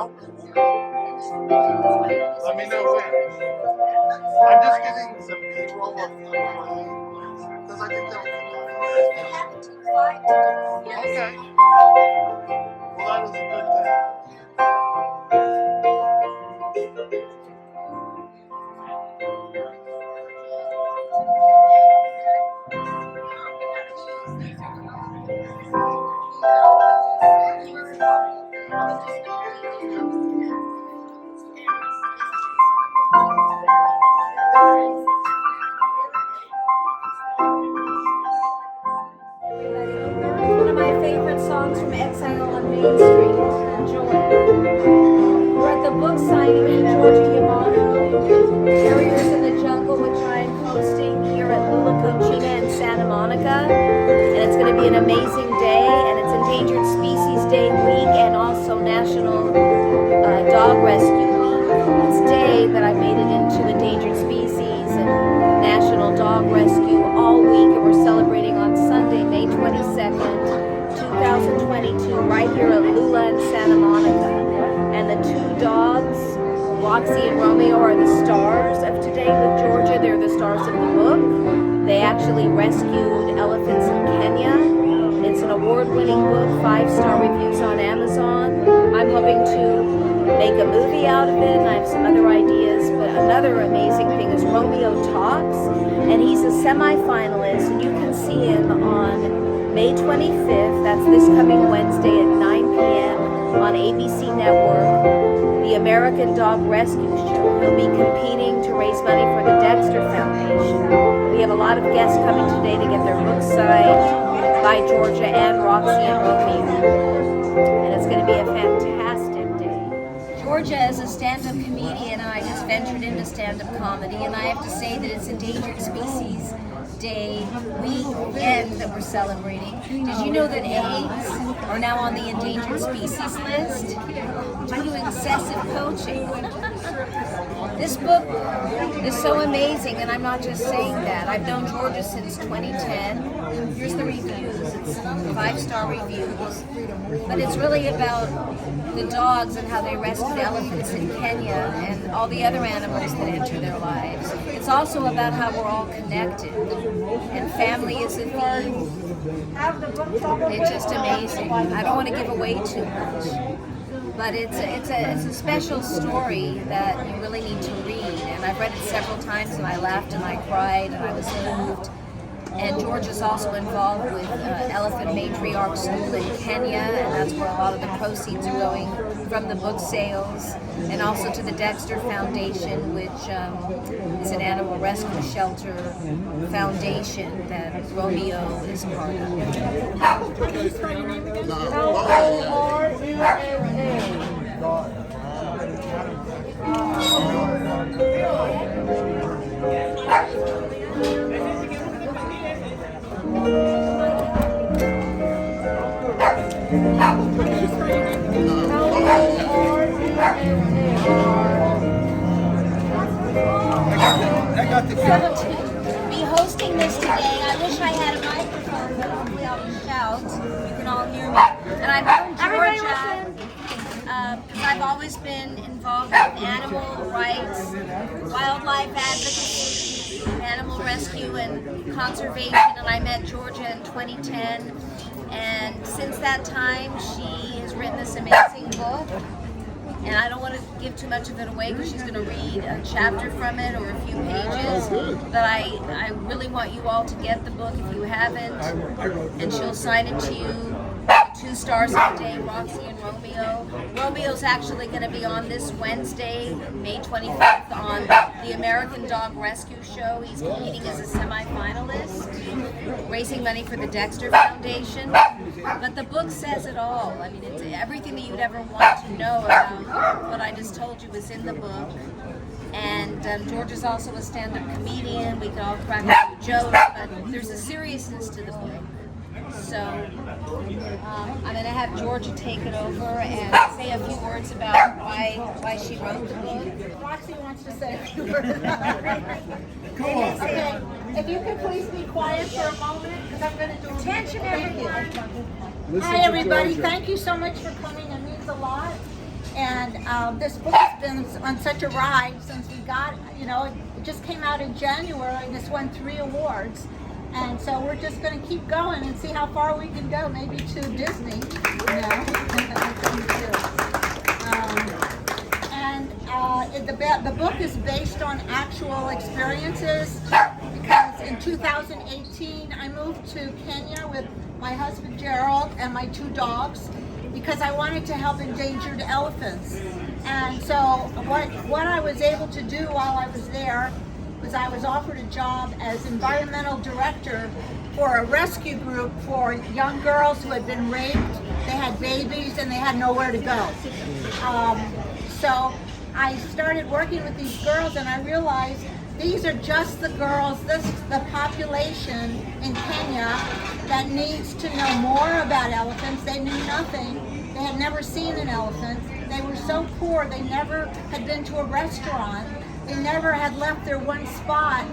Let me know when. I'm just getting some B-roll of because I think that'll come out. Okay. Well, that is a good thing. One of my favorite songs from Exile on Main Street. Enjoy. We're at the book signing for Georja Umano, Terriers in the Jungle, which I'm hosting here at Lula, Cocina in Santa Monica. And it's going to be an amazing day, and it's Endangered Species Day week and also National Dog Rescue Week. It's day that I made it into Endangered Species and National Dog Rescue all week, and we're celebrating on Sunday, May 22nd, 2022, right here at Lula in Santa Monica. And the two dogs, Roxy and Romeo, are the stars of today with Georgia. They're the stars of the book. They actually rescued elephants in Kenya. It's an award-winning book, 5-star reviews on Amazon. I'm hoping to make a movie out of it, and I have some other ideas. But another amazing thing is Romeo Talks, and he's a semi-finalist, and you can see him on May 25th. That's this coming Wednesday at 9 p.m. on ABC Network, the American Dog Rescue Show. He'll be competing to raise money for the Dexter Foundation. We have a lot of guests coming today to get their books signed by Georgia and Roxy and Romeo. And it's going to be a fantastic day. Georgia is a stand-up comedian, and I just ventured into stand-up comedy, and I have to say that it's Endangered Species Day weekend that we're celebrating. Did you know that eggs are now on the endangered species list due to excessive poaching? This book is so amazing, and I'm not just saying that. I've known Georgia since 2010. Here's the reviews. It's 5-star reviews. But it's really about the dogs and how they rescued elephants in Kenya and all the other animals that enter their lives. It's also about how we're all connected, and family is a theme. It's just amazing. I don't want to give away too much, but it's a special story that you really need to read. And I've read it several times, and I laughed and I cried and I was moved. And George is also involved with Elephant Matriarch School in Kenya, and that's where a lot of the proceeds are going from the book sales, and also to the Dexter Foundation, which is an animal rescue shelter foundation that Romeo is a part of. Can you spell your name again? L-O-R-E-A-A. Be hosting this today. I wish I had a microphone, but hopefully I'll shout. You can all hear me. And I've known Georgia because I've always been involved with animal rights, wildlife advocacy, animal rescue, and conservation. And I met Georgia in 2010. And since that time, she has written this amazing book. And I don't want to give too much of it away because she's going to read a chapter from it or a few pages. But I really want you all to get the book if you haven't. And she'll sign it to you. 2 stars of the day, Roxy and Romeo. Romeo's actually going to be on this Wednesday, May 25th, on the American Dog Rescue Show. He's competing as a semi-finalist, raising money for the Dexter Foundation. But the book says it all. I mean, it's everything that you'd ever want to know about what I just told you is in the book. And George is also a stand-up comedian. We can all crack a few jokes, but there's a seriousness to the book. So I'm going to have Georgia take it over and say a few words about why she wrote the book. Roxy wants to say a few words. Okay, if you could please be quiet for a moment, because I'm going to do Attention, everyone. Hi, everybody. Thank you so much for coming. It means a lot. And this book has been on such a ride since we got, it just came out in January and it's won 3 awards. And so we're just going to keep going and see how far we can go, maybe to Disney, the book is based on actual experiences because in 2018 I moved to Kenya with my husband Gerald and my 2 dogs because I wanted to help endangered elephants. And so what I was able to do while I was there was I was offered a job as environmental director for a rescue group for young girls who had been raped, they had babies, and they had nowhere to go. So I started working with these girls and I realized these are just the girls, the population in Kenya that needs to know more about elephants. They knew nothing. They had never seen an elephant. They were so poor, they never had been to a restaurant. They never had left their one spot.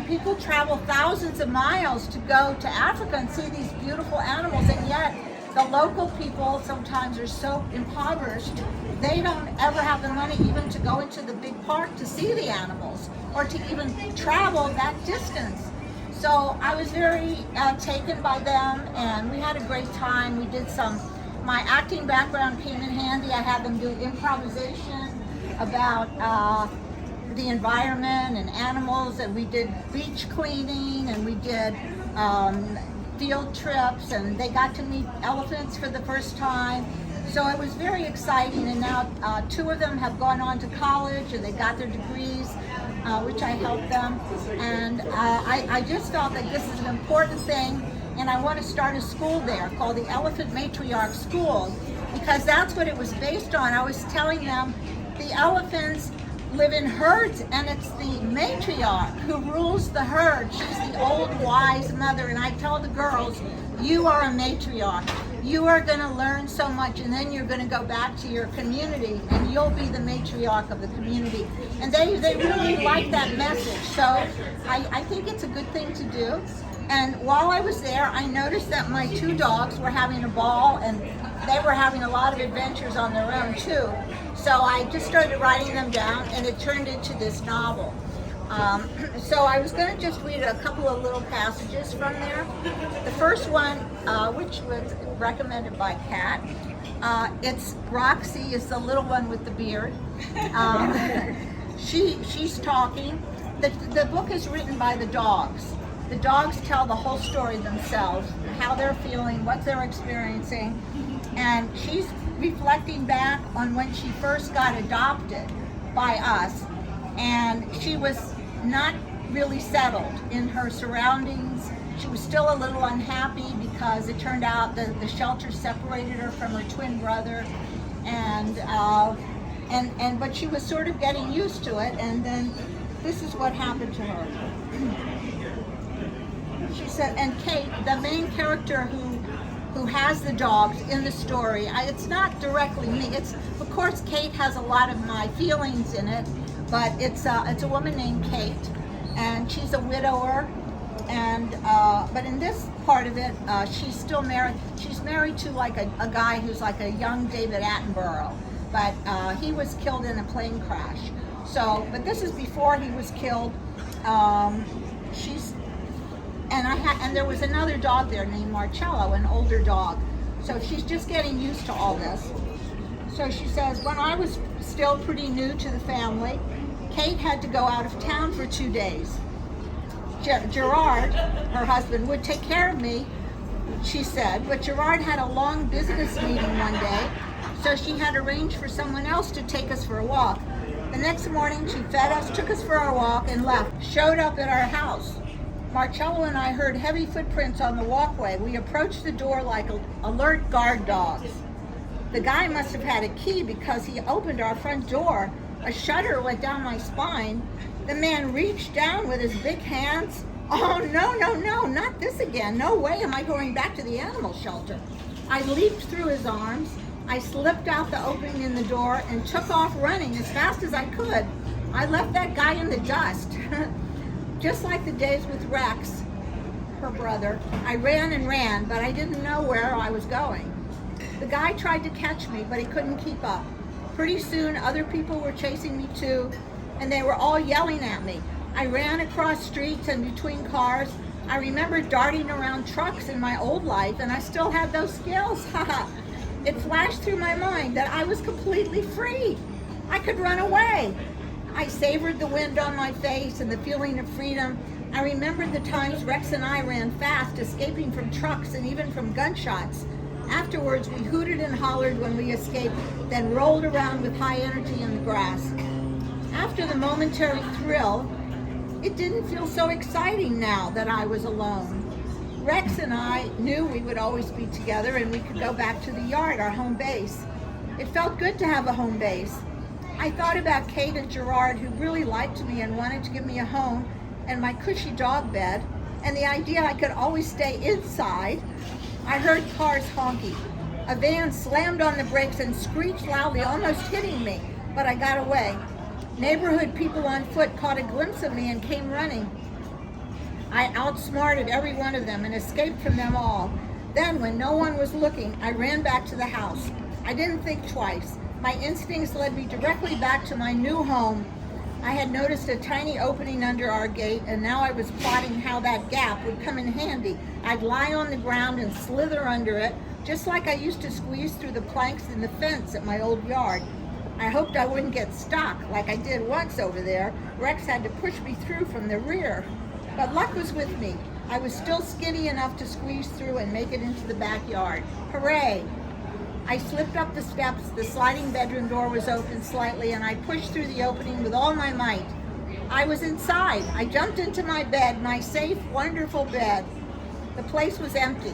People travel thousands of miles to go to Africa and see these beautiful animals, and yet the local people sometimes are so impoverished, they don't ever have the money even to go into the big park to see the animals or to even travel that distance. So I was very taken by them, and we had a great time. We did my acting background came in handy. I had them do improvisation about the environment and animals, and we did beach cleaning, and we did field trips, and they got to meet elephants for the first time. So it was very exciting, and now 2 of them have gone on to college and they got their degrees, which I helped them. And I just felt that this is an important thing, and I want to start a school there called the Elephant Matriarch School, because that's what it was based on. I was telling them the elephants live in herds, and it's the matriarch who rules the herd. She's the old wise mother, and I tell the girls, you are a matriarch. You are going to learn so much, and then you're going to go back to your community and you'll be the matriarch of the community. And they really like that message. So I think it's a good thing to do. And while I was there, I noticed that my 2 dogs were having a ball, and they were having a lot of adventures on their own too. So I just started writing them down, and it turned into this novel. So I was going to just read a couple of little passages from there. The first one, which was recommended by Kat, it's Roxy is the little one with the beard. She's talking. The book is written by the dogs. The dogs tell the whole story themselves, how they're feeling, what they're experiencing, and she's reflecting back on when she first got adopted by us, and she was not really settled in her surroundings. She was still a little unhappy because it turned out that the shelter separated her from her twin brother, but she was sort of getting used to it, and then this is what happened to her. She said, and Kate, the main character who has the dogs in the story, it's not directly me. It's, of course, Kate has a lot of my feelings in it, but it's a woman named Kate, and she's a widower, and but in this part of it, she's still married. She's married to like a guy who's like a young David Attenborough, but he was killed in a plane crash. So, but this is before he was killed. And there was another dog there named Marcello, an older dog. So she's just getting used to all this. So she says, when I was still pretty new to the family, Kate had to go out of town for 2 days. Gerard, her husband, would take care of me, she said, but Gerard had a long business meeting one day, so she had arranged for someone else to take us for a walk. The next morning, she fed us, took us for our walk, and left. Showed up at our house. Marcello and I heard heavy footprints on the walkway. We approached the door like alert guard dogs. The guy must have had a key because he opened our front door. A shudder went down my spine. The man reached down with his big hands. Oh, no, not this again. No way am I going back to the animal shelter. I leaped through his arms. I slipped out the opening in the door and took off running as fast as I could. I left that guy in the dust. Just like the days with Rex, her brother, I ran and ran, but I didn't know where I was going. The guy tried to catch me, but he couldn't keep up. Pretty soon, other people were chasing me too, and they were all yelling at me. I ran across streets and between cars. I remember darting around trucks in my old life, and I still had those skills. It flashed through my mind that I was completely free. I could run away. I savored the wind on my face and the feeling of freedom. I remembered the times Rex and I ran fast, escaping from trucks and even from gunshots. Afterwards, we hooted and hollered when we escaped, then rolled around with high energy in the grass. After the momentary thrill, it didn't feel so exciting now that I was alone. Rex and I knew we would always be together and we could go back to the yard, our home base. It felt good to have a home base. I thought about Kate and Gerard, who really liked me and wanted to give me a home, and my cushy dog bed, and the idea I could always stay inside. I heard cars honking. A van slammed on the brakes and screeched loudly, almost hitting me, but I got away. Neighborhood people on foot caught a glimpse of me and came running. I outsmarted every one of them and escaped from them all. Then, when no one was looking, I ran back to the house. I didn't think twice. My instincts led me directly back to my new home. I had noticed a tiny opening under our gate, and now I was plotting how that gap would come in handy. I'd lie on the ground and slither under it, just like I used to squeeze through the planks in the fence at my old yard. I hoped I wouldn't get stuck like I did once over there. Rex had to push me through from the rear. But luck was with me. I was still skinny enough to squeeze through and make it into the backyard. Hooray! I slipped up the steps, the sliding bedroom door was open slightly, and I pushed through the opening with all my might. I was inside. I jumped into my bed, my safe, wonderful bed. The place was empty.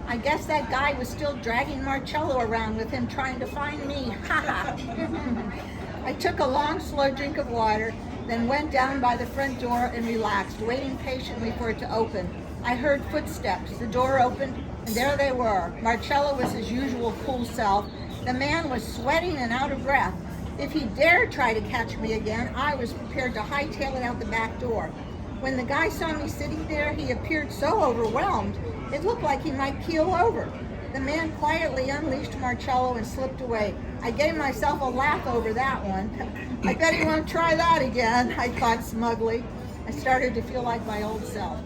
I guess that guy was still dragging Marcello around with him trying to find me. I took a long, slow drink of water, then went down by the front door and relaxed, waiting patiently for it to open. I heard footsteps. The door opened, and there they were. Marcello was his usual cool self. The man was sweating and out of breath. If he dared try to catch me again, I was prepared to hightail it out the back door. When the guy saw me sitting there, he appeared so overwhelmed, it looked like he might keel over. The man quietly unleashed Marcello and slipped away. I gave myself a laugh over that one. I bet he won't try that again, I thought smugly. I started to feel like my old self.